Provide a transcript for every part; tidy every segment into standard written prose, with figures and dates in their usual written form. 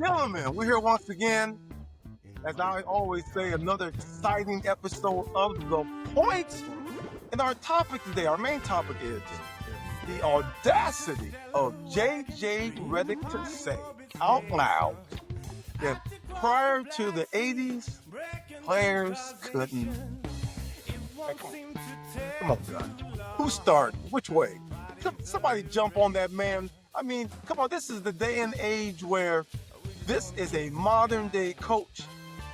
gentlemen, we're here once again. As I always say, another exciting episode of The Point. And our topic today, our main topic is the audacity of JJ Redick to say out loud that prior to the 80s, players couldn't. Come on, guys. Who started? Which way? Somebody jump on that, man. I mean, come on, this is the day and age where this is a modern day coach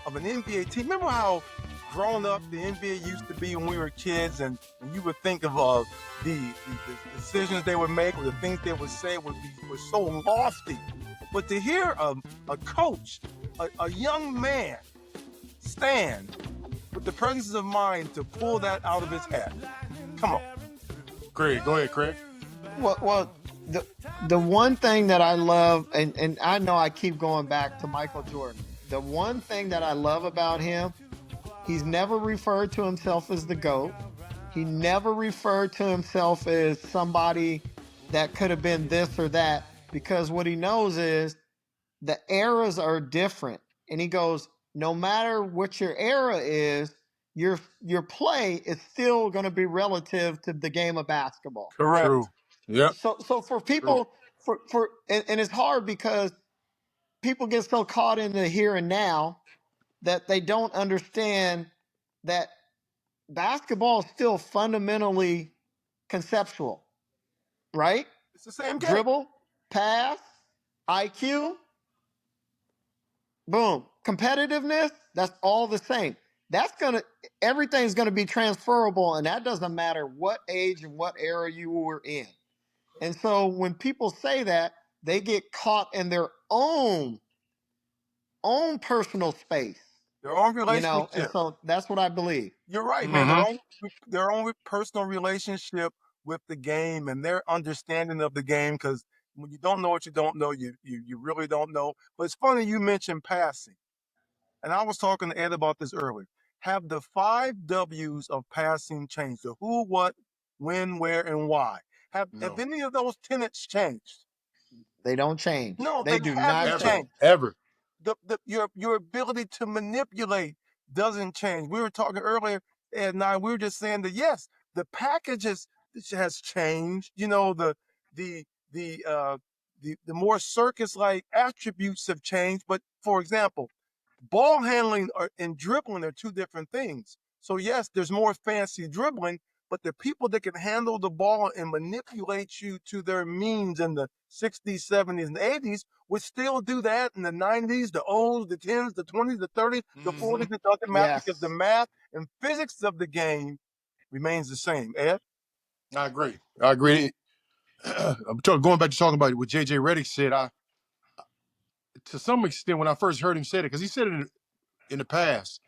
of an NBA team. Remember how grown up the NBA used to be when we were kids, and you would think of the decisions they would make or the things they would say were so lofty. But to hear a coach, a young man, stand with the presence of mind to pull that out of his hat. Come on. Craig, go ahead, Craig. Well, the one thing that I love, and I know I keep going back to Michael Jordan, the one thing that I love about him, he's never referred to himself as the GOAT. He never referred to himself as somebody that could have been this or that, because what he knows is the eras are different. And he goes, no matter what your era is, your play is still going to be relative to the game of basketball. Correct. True. Yep. So for people, and it's hard because people get so caught in the here and now that they don't understand that basketball is still fundamentally conceptual, right? It's the same game. Dribble, pass, IQ, boom. Competitiveness, that's all the same. Everything's gonna be transferable, and that doesn't matter what age and what era you were in. And so when people say that, they get caught in their own personal space. Their own relationship. And so that's what I believe. You're right, man. Their own personal relationship with the game and their understanding of the game, because when you don't know what you don't know, you really don't know. But it's funny you mentioned passing. And I was talking to Ed about this earlier. Have the 5 W's of passing changed? The who, what, when, where, and why. Have any of those tenets changed? They don't change. No, they do not change. Ever. Your ability to manipulate doesn't change. We were talking earlier, Ed and I, we were just saying that yes, the packages has changed. You know, the more circus-like attributes have changed. But for example, ball handling and dribbling are two different things. So yes, there's more fancy dribbling, but the people that can handle the ball and manipulate you to their means in the 60s, 70s, and 80s would still do that in the 90s, the O's, the 10s, the 20s, the 30s, the 40s. It doesn't matter because the math and physics of the game remains the same. Ed? I agree. I'm going back to talking about what JJ Redick said. To some extent, when I first heard him say it, because he said it in the past,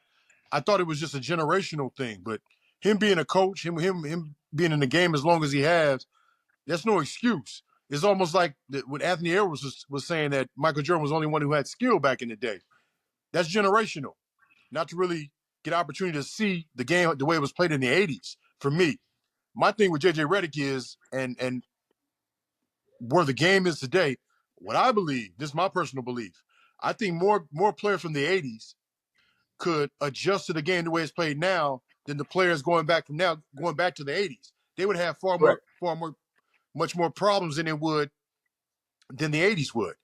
I thought it was just a generational thing. But him being a coach, him being in the game as long as he has, that's no excuse. It's almost like when Anthony Edwards was saying that Michael Jordan was the only one who had skill back in the day. That's generational. Not to really get an opportunity to see the game the way it was played in the 80s, for me. My thing with JJ Redick is, and where the game is today, what I believe, this is my personal belief, I think more players from the 80s could adjust to the game the way it's played now than the players going back to the 80s. They would have much more problems than the 80s would.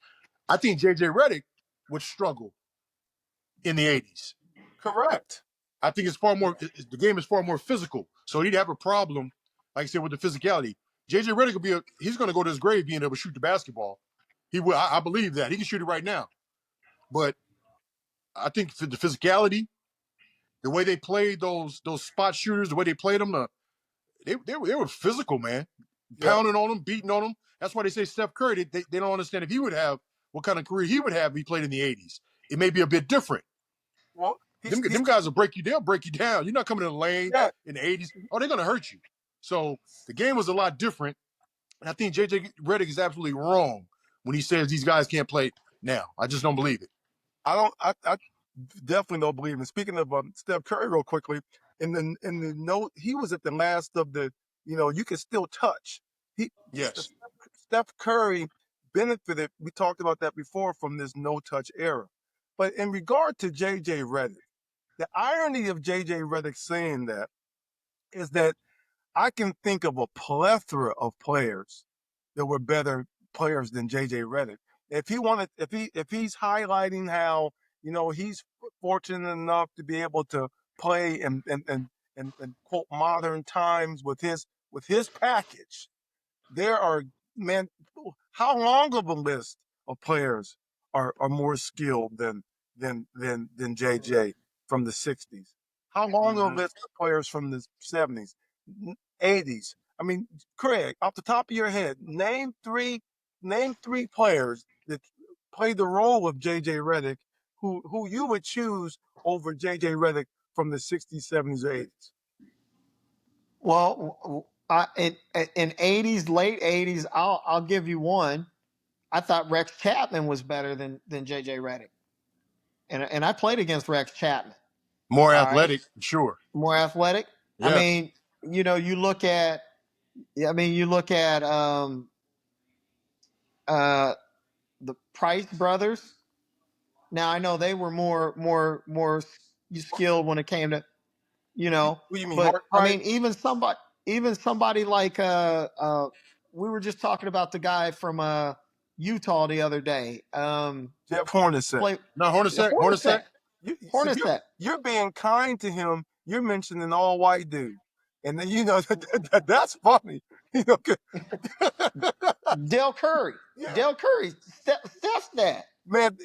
I think JJ Redick would struggle in the 80s. Correct. I think the game is far more physical. So he'd have a problem, like I said, with the physicality. JJ Redick he's going to go to his grave being able to shoot the basketball. He will. I believe that. He can shoot it right now. But I think the physicality, the way they played those spot shooters, the way they played them, they were physical, man. Pounding on them, beating on them. That's why they say Steph Curry, they don't understand if he would have, what kind of career he would have if he played in the 80s. It may be a bit different. Well, them guys will break you down. Break you down. You're not coming in the lane in the 80s. Oh, they're going to hurt you. So the game was a lot different. And I think JJ Redick is absolutely wrong when he says these guys can't play now. I just don't believe it. I definitely don't believe it. Speaking of Steph Curry real quickly, in the note, he was at the last of the, you could still touch. Yes. Steph Curry benefited. We talked about that before from this no-touch era. But in regard to JJ Redick, the irony of JJ Redick saying that is that I can think of a plethora of players that were better players than JJ Redick. If he's highlighting how he's fortunate enough to be able to play and quote modern times with his package, there are, man, how long of a list of players are more skilled than JJ from the 60s? How long of a list of players from the 70s, 80s? I mean, Craig, off the top of your head, name three players that played the role of JJ Redick who you would choose over JJ Redick from the 60s, 70s, or 80s. Well, in '80s, late '80s, I'll give you one. I thought Rex Chapman was better than JJ Redick, and I played against Rex Chapman. More All right, athletic, sure. more athletic. I Yeah. mean, you look at, uh, the Price brothers. Now I know they were more skilled when it came to, Who you mean, but Hart I Price, mean even somebody like we were just talking about the guy from Utah the other day. Jeff Hornacek? Play No, Hornacek. Hornacek. Hornacek. So Hornacek. you're being kind to him. You're mentioning all white dude, and then that's funny. You know, Dale Curry. yeah, Dale Curry. Steph's dad. man,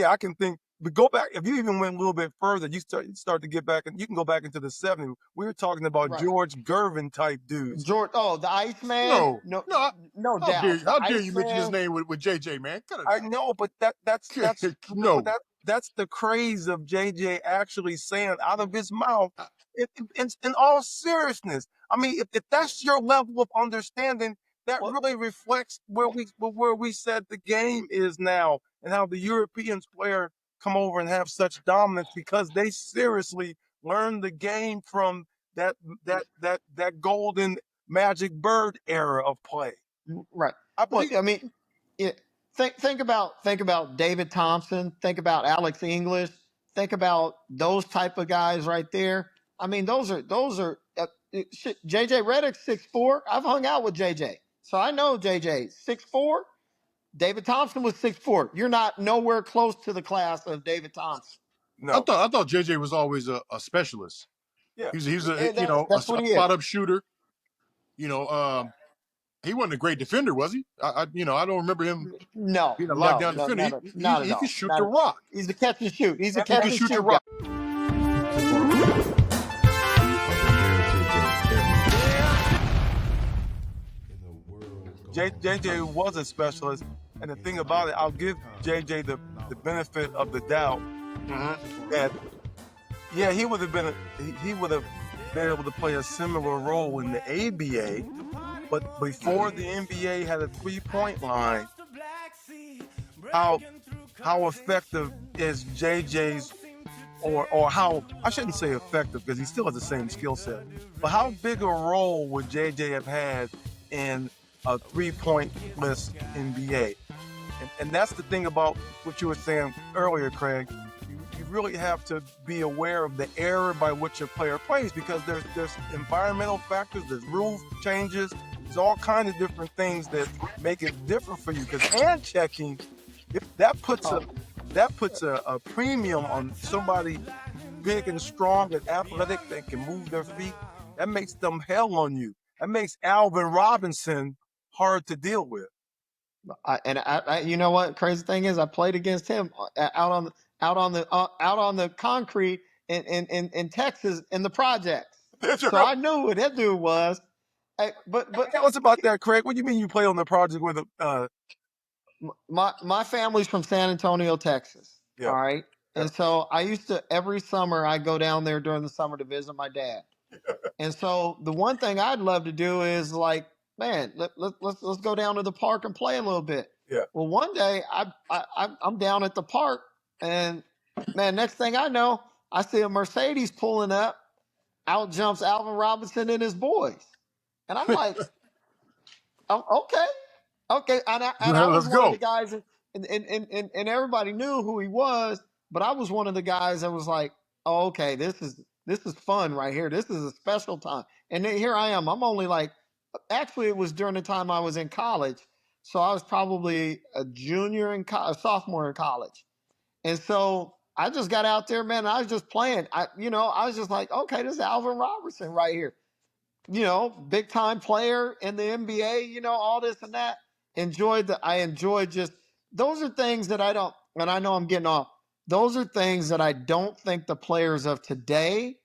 I can think. But go back if you even went a little bit further. You start to get back, and you can go back into the '70s. We were talking about Right. George Gervin type dudes. George. Oh, the Iceman. No, No, no. no How dare doubt. you? The How dare you mention his Iceman. name with JJ, man? Cut it I know, but no. that's the craze of JJ actually saying out of his mouth. In all seriousness, I mean, if that's your level of understanding, that Well, really reflects where we said the game is now, and how the Europeans player come over and have such dominance because they seriously learned the game from that golden magic bird era of play. right. I Well, believe. I mean, it, think about David Thompson. Think about Alex English. Think about those type of guys right there. I mean, those are JJ Redick 6'4". I've hung out with JJ, so I know JJ 6'4". David Thompson was 6'4". You're not nowhere close to the class of David Thompson. No. I thought JJ was always a specialist. Yeah. He's a And that's a what he is. spot up shooter. You know, he wasn't a great defender, was he? I don't remember him No, being a no, lockdown no, defender. not at He can all. shoot the Not. rock. He's a catch and shoot. He's a And, He catch can and shoot the shoot rock. guy. JJ was a specialist, and the thing about it, I'll give JJ the benefit of the doubt that yeah, he would have been able to play a similar role in the ABA, but before the NBA had a 3-point line, how effective is JJ's or how I shouldn't say effective because he still has the same skill set, but how big a role would JJ have had in a 3-point list NBA? And that's the thing about what you were saying earlier, Craig. You really have to be aware of the era by which your player plays because there's environmental factors, there's rule changes, there's all kinds of different things that make it different for you. Because hand checking, if that puts a premium on somebody big and strong and athletic that can move their feet. That makes them hell on you. That makes Alvin Robinson hard to deal with. You know what? Crazy thing is, I played against him out on the concrete in Texas in the projects. Did you So really? I knew who that dude was. But Tell us about that, Craig. What do you mean you play on the project with him? my family's from San Antonio, Texas. Yeah, All right. yeah, And so I used to every summer I go down there during the summer to visit my dad. And so the one thing I'd love to do is like, man, let's go down to the park and play a little bit. yeah. Well, one day I'm down at the park, and man, next thing I know, I see a Mercedes pulling up. Out jumps Alvin Robinson and his boys, and I'm like, oh, okay, Okay, and I was Let's one of the go. guys, and everybody knew who he was, but I was one of the guys that was like, oh, okay, this is fun right here. This is a special time. And then here I am. I'm only like, actually, it was during the time I was in college, so I was probably a junior in a sophomore in college, and so I just got out there, man. And I was just playing. I was just like, okay, this is Alvin Robertson right here, big time player in the NBA, all this and that. I enjoyed just, those are things that I don't, and I know I'm getting off. Those are things that I don't think the players of today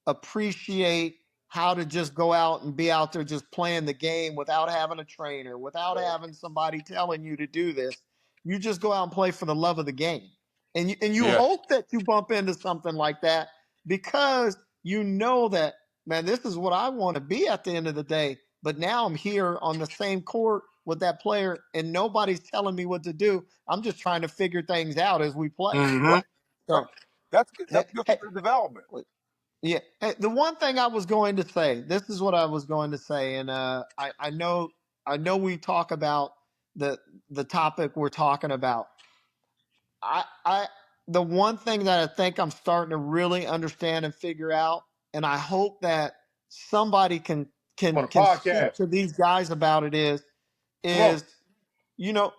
appreciate, how to just go out and be out there just playing the game without having a trainer, without having somebody telling you to do this. You just go out and play for the love of the game. And you Yes. hope that you bump into something like that, because you know that, man, this is what I want to be at the end of the day. But now I'm here on the same court with that player, and nobody's telling me what to do. I'm just trying to figure things out as we play. Mm-hmm. Right. Right. So, That's good. hey, That's good hey, for the development. yeah. Hey, the one thing I was going to say, this is what I was going to say, and I know we talk about the the topic we're talking about. I the one thing that I think I'm starting to really understand and figure out, and I hope that somebody can On can a can speak podcast. to these guys about it, is Come on. is you know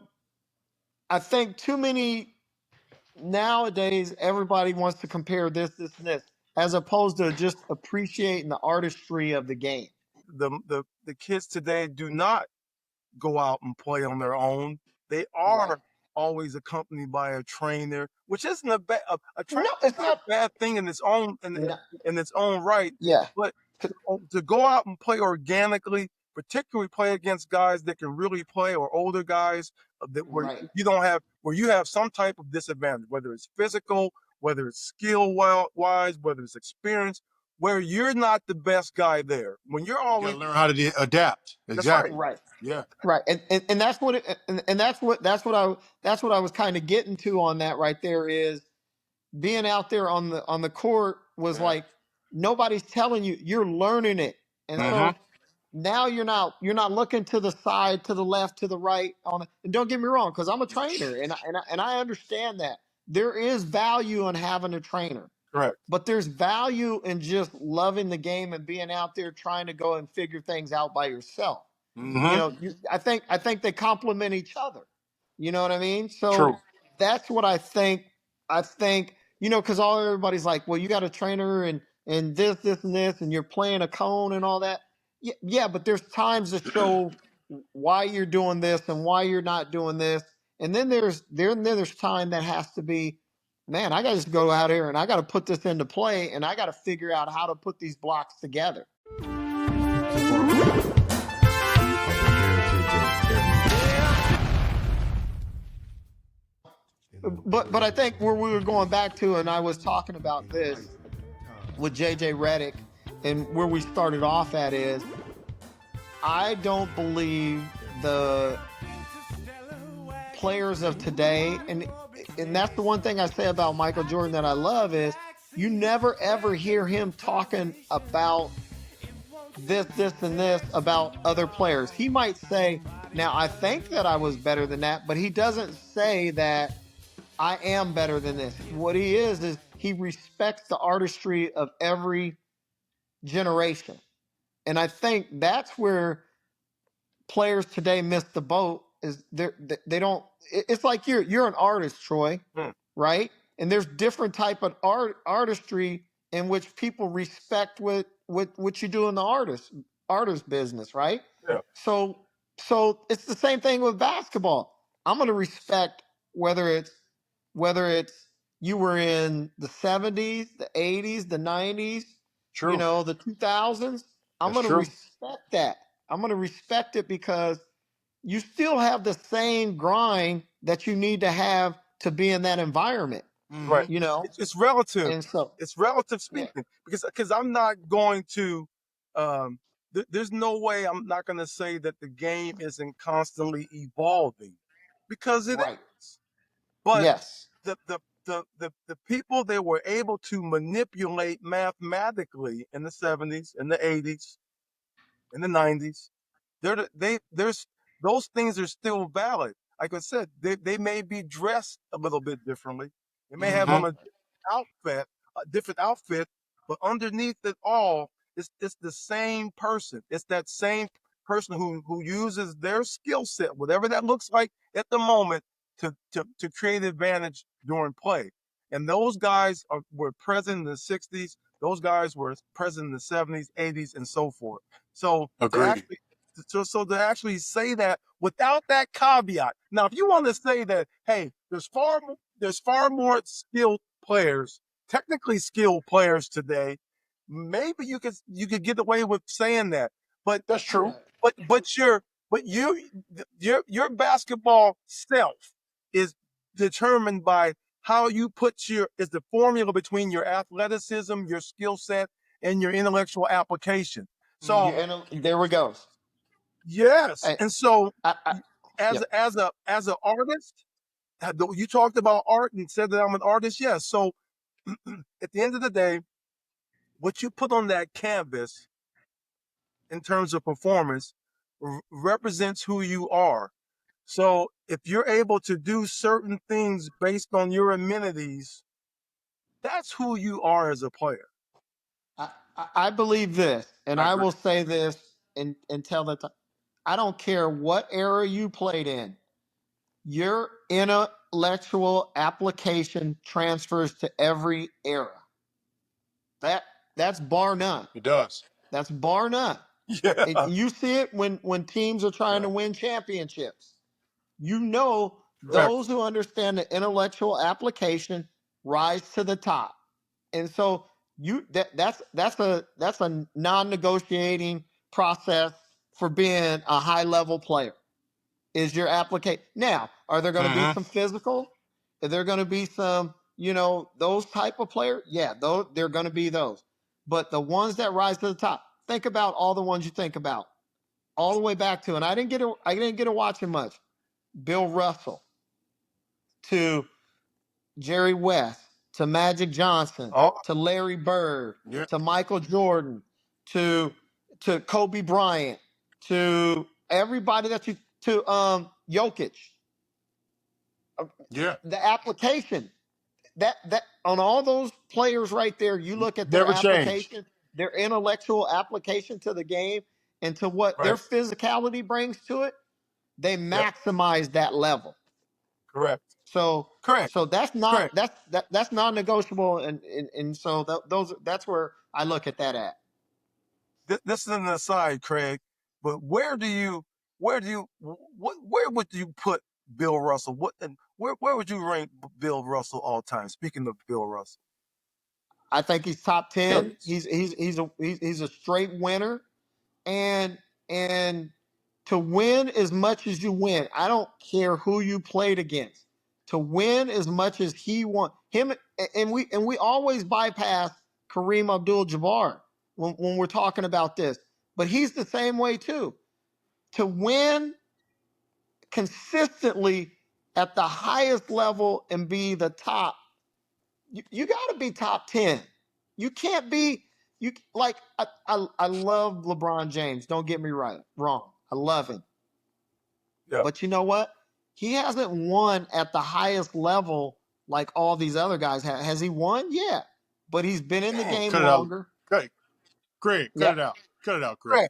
I think too many nowadays, everybody wants to compare this and this, as opposed to just appreciating the artistry of the game. The kids today do not go out and play on their own. They Right. are always accompanied by a trainer, which isn't a trainer No, is it's not a not. bad thing in its own No, in its own right. yeah. But to go out and play organically, particularly play against guys that can really play, or older guys that where Right. you don't have where you have some type of disadvantage, whether it's physical, whether it's skill wise, whether it's experience, where you're not the best guy there. When you're You got always to learn how to adapt. that's right. Exactly. Right. Yeah. Right. And that's what I was kind of getting to on that right there, is being out there on the court was Yeah. like, nobody's telling you, you're learning it. And Mm-hmm. so now you're not looking to the side, to the left, to the right on it. And don't get me wrong, because I'm a trainer, and I understand that there is value in having a trainer. Correct. But there's value in just loving the game and being out there trying to go and figure things out by yourself. Mm-hmm. I think they complement each other. You know what I mean? So True. that's what I think. I think, because all everybody's like, well, you got a trainer and this and this, and you're playing a cone and all that. Yeah, yeah, but there's times to show why you're doing this and why you're not doing this. And then there's time that has to be, man, I got to just go out here and I got to put this into play, and I got to figure out how to put these blocks together. But I think where we were going back to, and I was talking about this with JJ Redick, and where we started off at is, I don't believe the players of today, and that's the one thing I say about Michael Jordan that I love, is you never ever hear him talking about this, and this about other players. He might say, now I think that I was better than that, but he doesn't say that I am better than this. What he is he respects the artistry of every generation. And I think that's where players today miss the boat, is they don't, it's like you're an artist, Troy, Mm. right? And there's different type of artistry in which people respect what you do in the artist business, right? Yeah. So it's the same thing with basketball. I'm going to respect whether it's you were in the 70s, the 80s, the 90s, True. the 2000s. I'm That's going to true. respect that. I'm going to respect it, because you still have the same grind that you need to have to be in that environment, Right. Mm-hmm. It's relative. And so, It's relative yeah, speaking, because I'm not going to. There's no way I'm not going to say that the game isn't constantly evolving, because it right. is. But Yes. the people they were able to manipulate mathematically in the 70s, in the 80s, in the 90s, they're the- they there's those things are still valid. Like I said, they may be dressed a little bit differently. They may have Mm-hmm. on a different outfit, but underneath it all, it's the same person. It's that same person who uses their skill set, whatever that looks like at the moment, to create advantage during play. And those guys were present in the 60s. Those guys were present in the 70s, 80s, and so forth. So to Agreed. actually so to actually say that without that caveat. Now, if you want to say that, hey, there's far more skilled players, technically skilled players today, maybe you could get away with saying that. But That's true. but but your but your basketball self is determined by how you put your is the formula between your athleticism, your skill set, and your intellectual application. So Mm-hmm. There we go. yes, I, and so I, as yep. as an artist, you talked about art and said that I'm an artist. Yes, so at the end of the day, what you put on that canvas in terms of performance represents who you are. So if you're able to do certain things based on your amenities, that's who you are as a player. I believe this, and I I agree. will say this until the time. I don't care what era you played in. Your intellectual application transfers to every era. That that's bar none. It does. That's bar none. Yeah, You see it when teams are trying Yeah. to win championships. You know correct. those who understand the intellectual application rise to the top. And so that's a non-negotiating process for being a high-level player. Is your application now? Are there going to be Mm-hmm. some physical? Are there going to be some those type of players? Yeah, those they're going to be those. But the ones that rise to the top, think about all the ones you think about all the way back to, and I didn't get to watch him much. Bill Russell to Jerry West to Magic Johnson Oh, to Larry Bird Yeah. to Michael Jordan to Kobe Bryant to everybody that you to Jokic. Yeah. The application that on all those players right there, you look at their Never changed. application, their intellectual application to the game, and to what their right. physicality brings to it. They Yep. maximize that level. Correct. So Correct. so that's not Correct. that's non-negotiable, and so those that's where I look at that at. This is an aside, Craig, but where would you put Bill Russell? Where would you rank Bill Russell all time? Speaking of Bill Russell, I think he's top 10. serious. He's a straight winner, and and to win as much as you win, I don't care who you played against. To win as much as he won, him and we always bypass Kareem Abdul-Jabbar when we're talking about this, but he's the same way too. To win consistently at the highest level and be the top, you got to be top 10. You can't be you like I love LeBron James. Don't get me wrong. I love him. Yeah. But you know what? He hasn't won at the highest level like all these other guys have. Has he won? Yeah. But he's been in the Dang. game Cut it out. longer. Hey, Craig, cut Yep. it out. Cut it out, Craig. Craig,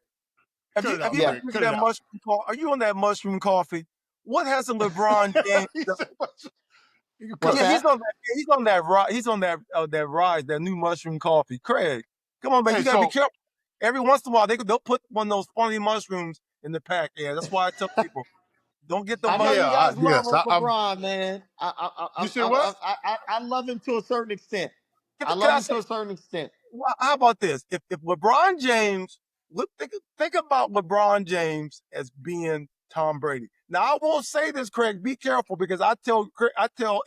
have Cut you it have out, you been Yeah. Craig. drinking Cut it that out. mushroom coffee? Are you on that mushroom coffee? What has the LeBron James? He said, "What? You can What's cut Yeah, it." that? he's on that rise, that new mushroom coffee. Craig, come on, man, Hey, you gotta be so careful. Every once in a while, they'll put one of those funny mushrooms in the pack. Yeah, that's why I tell people don't get the I know yeah, you mushroom. guys love yes, I'm. LeBron, man. You said what? I love him to a certain extent. Can, I can love I him say? to a certain extent. How about this? If LeBron James, think about LeBron James as being Tom Brady. Now I won't say this, Craig. Be careful because I tell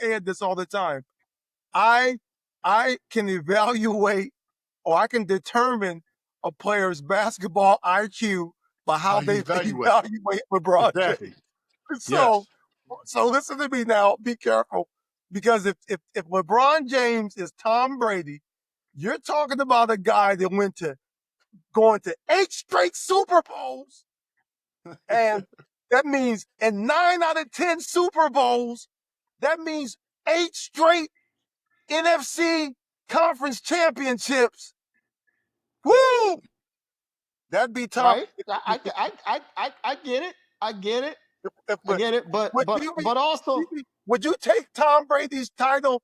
Ed this all the time. I I can evaluate or I can determine a player's basketball IQ by How how you they evaluate? evaluate LeBron Exactly. James. So, Yes. so listen to me now. Be careful because if LeBron James is Tom Brady, you're talking about a guy that went to going to 8 straight Super Bowls and That means in 9 out of 10 Super Bowls, that means 8 straight NFC conference championships. Woo! That'd be Tom. Right? I get it. I get it. I But get it. But would but you but also, would you take Tom Brady's title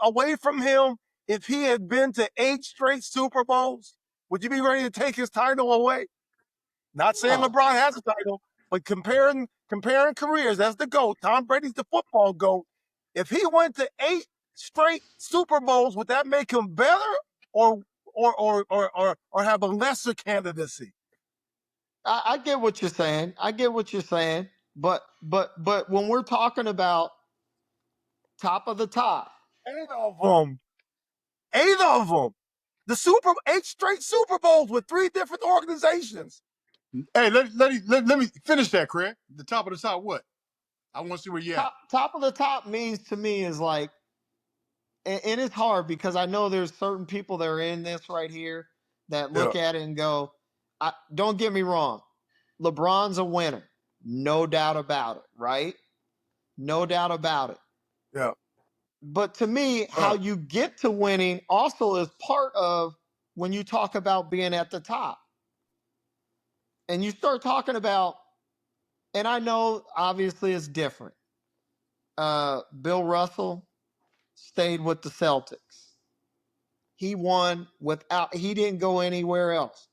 away from him if he had been to 8 straight Super Bowls? Would you be ready to take his title away? Not saying no. LeBron has a title, but comparing careers, that's the GOAT. Tom Brady's the football GOAT. If he went to 8 straight Super Bowls, would that make him better or or have a lesser candidacy? I get what you're saying. I get what you're saying. But when we're talking about top of the top, 8 of them. 8 of them. The 8 straight Super Bowls with 3 different organizations. Hey, let me finish that, Craig. The top of the top, what? I want to see where you at. top of the top means to me is like, and it's hard because I know there's certain people that are in this right here that Yeah, look at it and go, don't get me wrong, LeBron's a winner, no doubt about it, right? No doubt about it. yeah. But to me, how you get to winning also is part of when you talk about being at the top. And you start talking about, and I know obviously it's different. Bill Russell stayed with the Celtics. He won he didn't go anywhere else.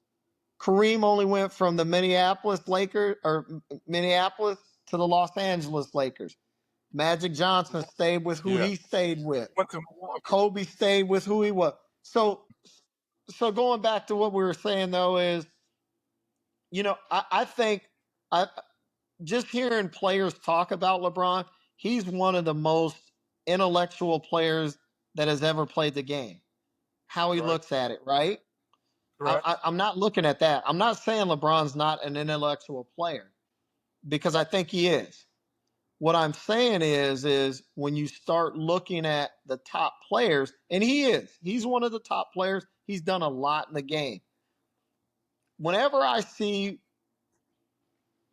Kareem only went from the Minneapolis to the Los Angeles Lakers. Magic Johnson stayed with who Yeah. he stayed with. Went to Milwaukee. Kobe stayed with who he was. So going back to what we were saying though is, I think I just hearing players talk about LeBron, he's one of the most intellectual players that has ever played the game. How he Right, looks at it, right? right. I'm not looking at that. I'm not saying LeBron's not an intellectual player because I think he is. What I'm saying is when you start looking at the top players, and he's one of the top players. He's done a lot in the game. Whenever I see,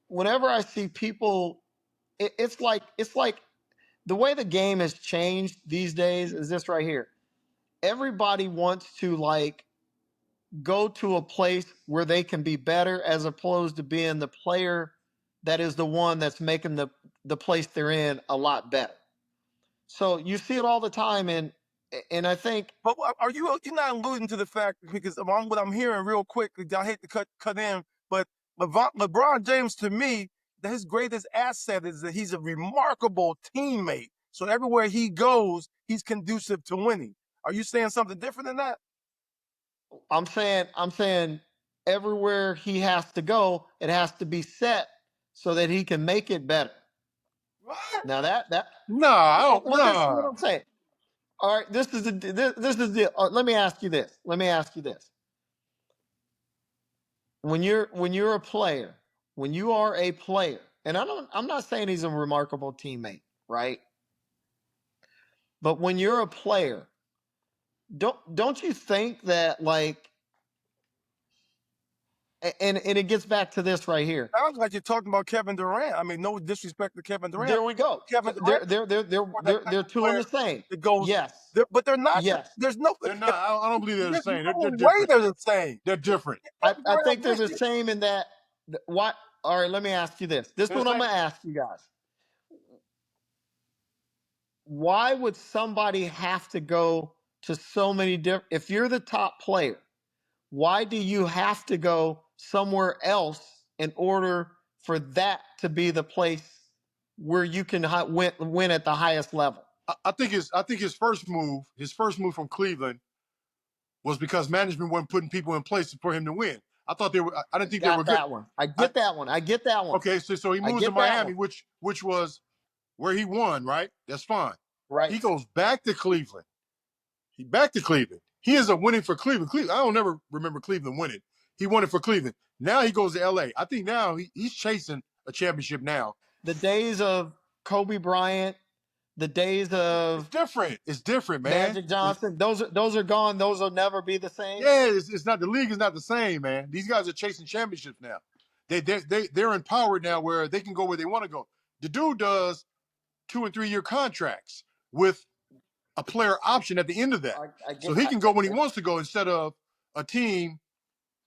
whenever I see people, it's like the way the game has changed these days is this right here. Everybody wants to like go to a place where they can be better as opposed to being the player that is the one that's making the place they're in a lot better. So you see it all the time, and I think But are you're not alluding to the fact because what I'm hearing real quick? I hate to cut in, but LeBron James to me, his greatest asset is that he's a remarkable teammate. So everywhere he goes, he's conducive to winning. Are you saying something different than that? I'm saying everywhere he has to go, it has to be set so that he can make it better. What? Now that Nah, I don't. well, this is what Nah. I'm saying. All right, this is the. Let me ask you this. Let me ask you this. When you're a player, when you are a player, and I'm not saying he's a remarkable teammate, right? But when you're a player, don't you think that like, and it gets back to this right here. Sounds like you're talking about Kevin Durant. I mean, no disrespect to Kevin Durant. There we go. Kevin They're Durant they're they're they're for that they're, type they're of two in player the same. that goes, Yes, but they're not. yes. There's no. They're not. I don't believe they're the There's same. no They're way different. they're the same. They're different. Kevin I Durant think they're went the same in that. What? All right, let me ask you this. This is They're the what I'm same. gonna ask you guys. Why would somebody have to go to so many different? If you're the top player, why do you have to go somewhere else in order for that to be the place where you can win at the highest level? I think his first move from Cleveland was because management wasn't putting people in place for him to win. I thought they were. I I didn't think they were got good. that one. I I, get that one. I get that one. okay, so he I moves to get that Miami, one. which was where he won, right? That's fine. Right. He goes back to Cleveland. Back to Cleveland. He ends up winning for Cleveland. I don't never remember Cleveland winning. He won it for Cleveland. Now he goes to LA. I think now he's chasing a championship now. The days of Kobe Bryant, the days It's of different. It's different, man. Magic Johnson, those are gone. Those will never be the same. Yeah, it's not the league is not the same, man. These guys are chasing championships now. they're empowered now where they can go where they want to go. The dude does 2 and 3 year contracts with a player option at the end of that, I so get. he can go when he wants to go instead of a team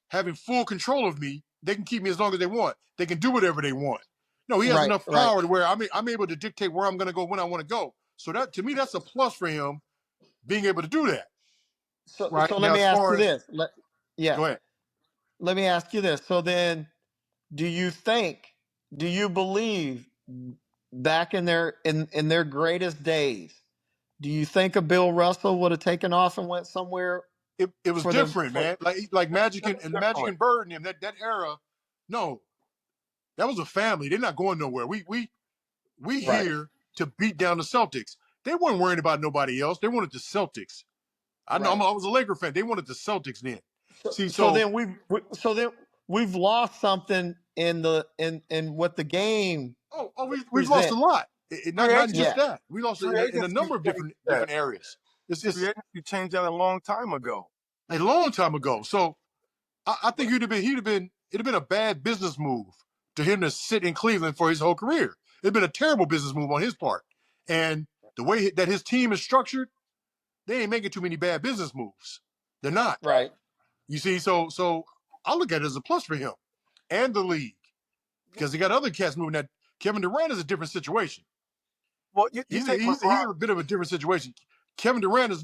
having full control of me. They can keep me as long as they want. They can do whatever they want. No, he has Right, enough right. power to where I'm able to dictate where I'm going to go when I want to go. So that to me, that's a plus for him being able to do that. So Right so let now, me as ask far you as this. Yeah, go ahead, let me ask you this. So then, do you think? Do you believe back in their greatest days? Do you think a Bill Russell would have taken off and went somewhere it was for the different, for man. Like Magic That's Magic different. and Bird and him that era. No, that was a family. They're not going nowhere. We right? here to beat down the Celtics. They weren't worrying about nobody else. They wanted the Celtics. I know Right. I was a Laker fan. They wanted the Celtics then. So, See, so so then we've lost something in what the game we've lost a presents. lot. Free Not Yeah. just agency, that. We lost it free in a agency number of changed that. different areas. Free It's agency changed that a long time ago. a long time ago. So I think it'd have been a bad business move to him to sit in Cleveland for his whole career. It'd been a terrible business move on his part. And the way that his team is structured, they ain't making too many bad business moves. They're not. Right. You see, so I look at it as a plus for him and the league because they got other cats moving. That Kevin Durant is a different situation. Well, you take He's LeBron. a bit of a different situation. Kevin Durant is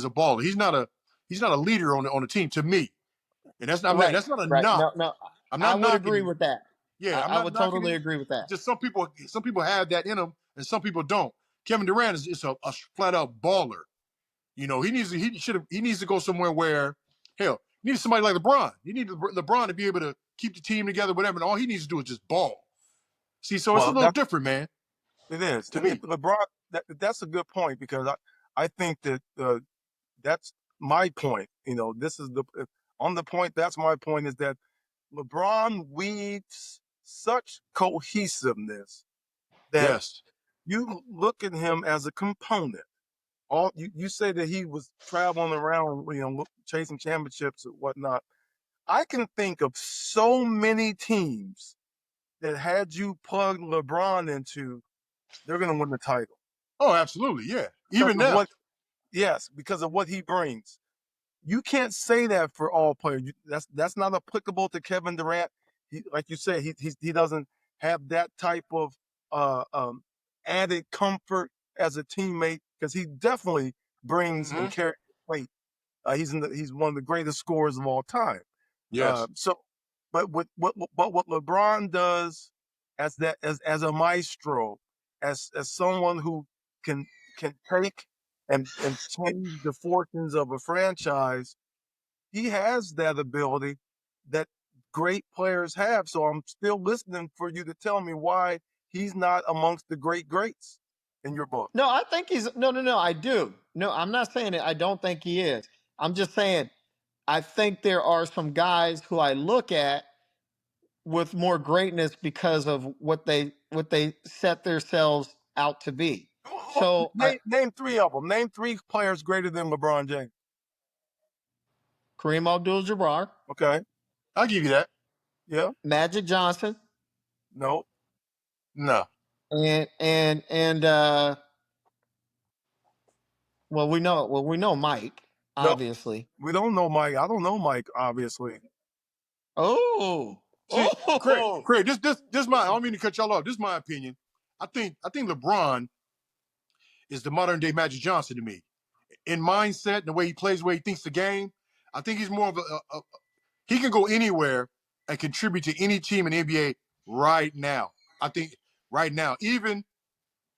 a baller. He's not a leader on the team to me, and Right. that's not a Right. knock. No, no. I'm I not would knocking agree him. with that. Yeah, I'm I not would knocking totally him. agree with that. Just some people have that in them, and some people don't. Kevin Durant is a flat out baller. You know, he needs to go somewhere where hell, he needs somebody like LeBron. You need LeBron to be able to keep the team together, whatever, and all he needs to do is just ball. See, so it's a Well, little different, man, it is. to me. LeBron. That's a good point because I think that that's my point. You know, this is the on the point. That's my point is that LeBron weaves such cohesiveness that Yes. you look at him as a component. You say that he was traveling around, chasing championships or whatnot. I can think of so many teams that had you plug LeBron into, they're going to win the title Oh, absolutely. Yeah. because Even of now. what. Yes, because of what he brings. You can't say that for all players. That's not applicable to Kevin Durant. Like you said, he doesn't have that type of uh, um, added comfort as a teammate because he definitely brings and Hmm. carries weight. He's one of the greatest scorers of all time. Yes. So, but what LeBron does as a maestro, as someone who can can take and change the fortunes of a franchise, he has that ability that great players have. So I'm still listening for you to tell me why he's not amongst the great greats in your book. No, I think he's no. I do. No, I'm not saying it. I don't think he is. I'm just saying I think there are some guys who I look at with more greatness because of what they set themselves out to be. So Name three of them. Name three players greater than LeBron James. Kareem Abdul-Jabbar, Okay. I'll give you that. Yeah. Magic Johnson, No. No. and we know Mike, No. obviously. We don't know Mike. I don't know Mike, obviously. Oh, See, oh, Craig, this my I don't mean to cut y'all off. This is my opinion. I think LeBron is the modern day Magic Johnson to me. In mindset and the way he plays, the way he thinks the game, I think he's more of he can go anywhere and contribute to any team in the NBA right now. I think right now, even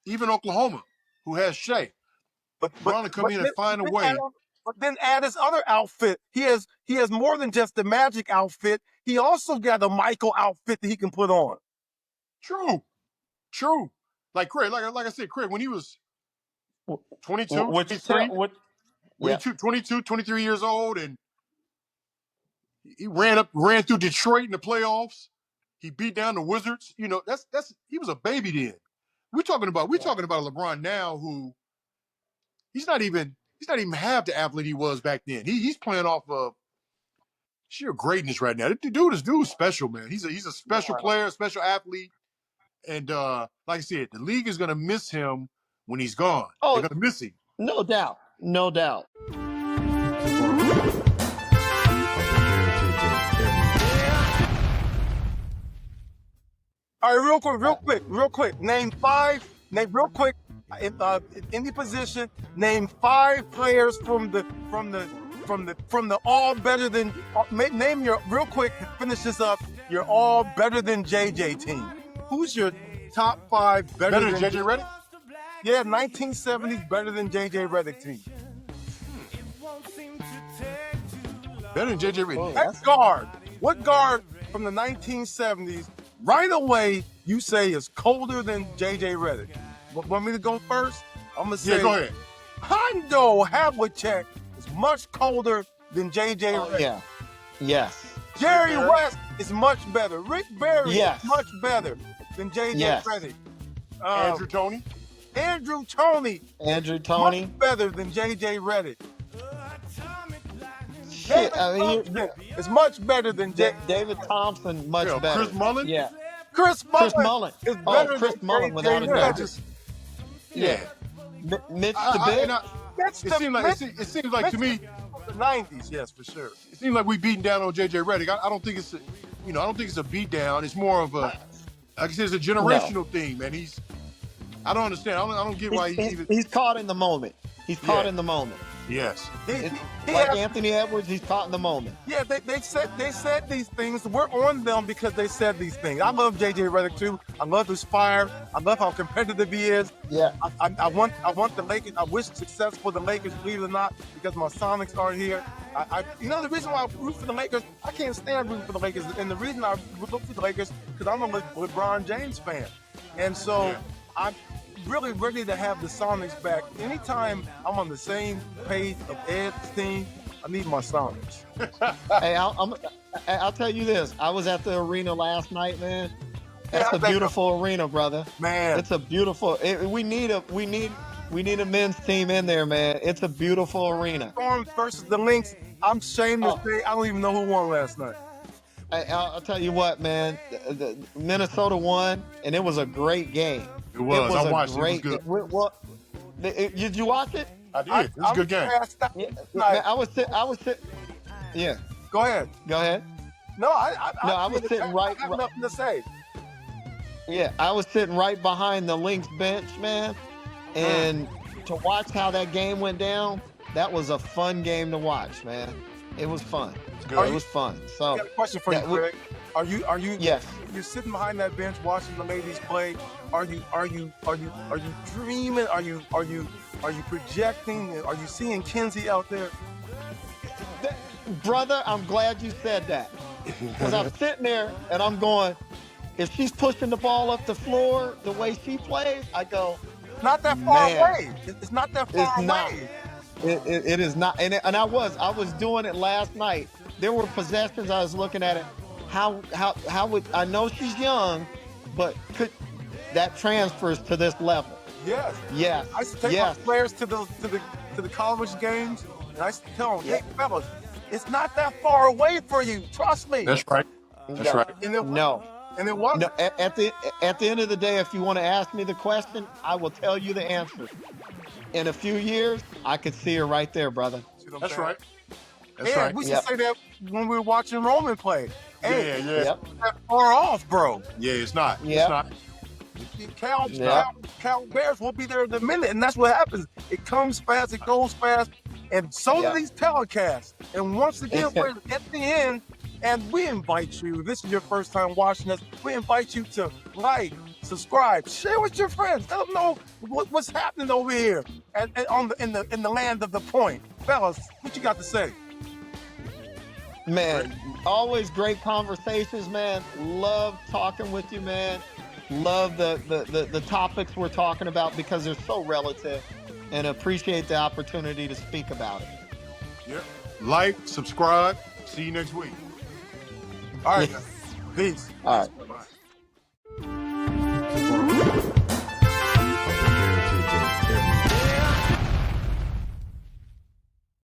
Oklahoma, who has Shea, But but LeBron will come but in and then, find a then add way. on, but then add his other outfit. He has more than just the Magic outfit. He also got a Michael outfit that he can put on. True, true. Like Craig, like I said, Craig, when he was 22, which tell 23, what? Yeah, 22, 23 years old, and he ran through Detroit in the playoffs. He beat down the Wizards. You know, that's he was a baby then. We're right. talking about a LeBron now who he's not even half the athlete he was back then. He's playing off of sheer greatness right now. The dude's special, man. He's a special player, a special athlete. And like I said, the league is gonna miss him when he's gone. Oh, They're gonna miss him. no doubt. No doubt. All right, real quick. Name real quick. In any position, name 5 players from the all better than. Name your real quick. Finish this up. Your all better than JJ team. Who's your top 5 better than JJ Reddick? Yeah, 1970s better than JJ Redick team. Better than JJ Reddick. That guard. What guard from the 1970s right away you say is colder than JJ Redick? Want me to go first? I'm gonna say. Yeah, go ahead. Hondo Havlicek is much colder than JJ Redick. Yeah. Yes. Jerry West is much better. Rick Barry Yes. is much better than JJ Redick. Andrew Toney. Andrew Toney. Much better than JJ Redick. Shit, I mean, it's much better than David Thompson. Much better. Chris Mullin. Yeah. Chris Mullin is better Chris than Mullin JJ without a Redick. doubt. Yeah. Mitch the It seems like to me, the 90s, yes, for sure. it seems like we beating down on JJ Reddick. I don't think it's a beat down. It's more of a, like I said, it's a generational thing, man. I don't understand. I don't get why he's caught in the moment. He's caught in the moment. Yes. Like Anthony Edwards, he's caught in the moment. Yeah, they said these things. We're on them because they said these things. I love JJ Redick too. I love his fire. I love how competitive he is. Yeah. I want the Lakers. I wish success for the Lakers, believe it or not, because my Sonics are here. The reason why I root for the Lakers, I can't stand rooting for the Lakers, and the reason I root for the Lakers because I'm a LeBron James fan, and so I'm really ready to have the Sonics back. Anytime I'm on the same page of Ed's team, I need my Sonics. Hey, I'll tell you this. I was at the arena last night, man. That's a beautiful arena, brother. Man, it's a beautiful. We need a men's team in there, man. It's a beautiful arena. Storm versus the Lynx. I'm ashamed to say I don't even know who won last night. I'll tell you what, man. The Minnesota won, and it was a great game. It was. I watched it. It was good. Did you watch it? I did. It was a good game. Man, I was sitting. Yeah. Go ahead. No, I was sitting right. I have nothing to say. Yeah, I was sitting right behind the Lynx bench, man, and to watch how that game went down, that was a fun game to watch, man. It was fun. It was fun. So, I got a question for you, Greg. Are you? Yes. You're sitting behind that bench watching the ladies play. Are you dreaming? Are you projecting? Are you seeing Kenzie out there? Brother, I'm glad you said that. Because I'm sitting there and I'm going, if she's pushing the ball up the floor the way she plays, I go, not that far away. It's not that far away. It is not. And I was doing it last night. There were possessions I was looking at it. How would I know she's young, but could that transfers to this level? Yes. Yes. I used to take my players to the college games, and I used to tell them, hey fellas, it's not that far away for you. Trust me. That's right. That's right. And it wasn't. No, at the end of the day, if you want to ask me the question, I will tell you the answer. In a few years, I could see her right there, brother. That's right. That's right. We should say that when we were watching Roman play. Hey, yeah. It's not that far off, bro. Yeah, it's not. Yep. It's not. Cal Bears will be there in a minute, and that's what happens. It comes fast, it goes fast, and so do these telecasts. And once again, we're at the end, and we invite you. This is your first time watching us. We invite you to like, subscribe, share with your friends. Let them know what's happening over here and in the land of the point, fellas. What you got to say? Man, always great conversations, man. Love talking with you, man. Love the topics we're talking about because they're so relative, and appreciate the opportunity to speak about it. Yep. Like, subscribe. See you next week. All right. Peace. All right.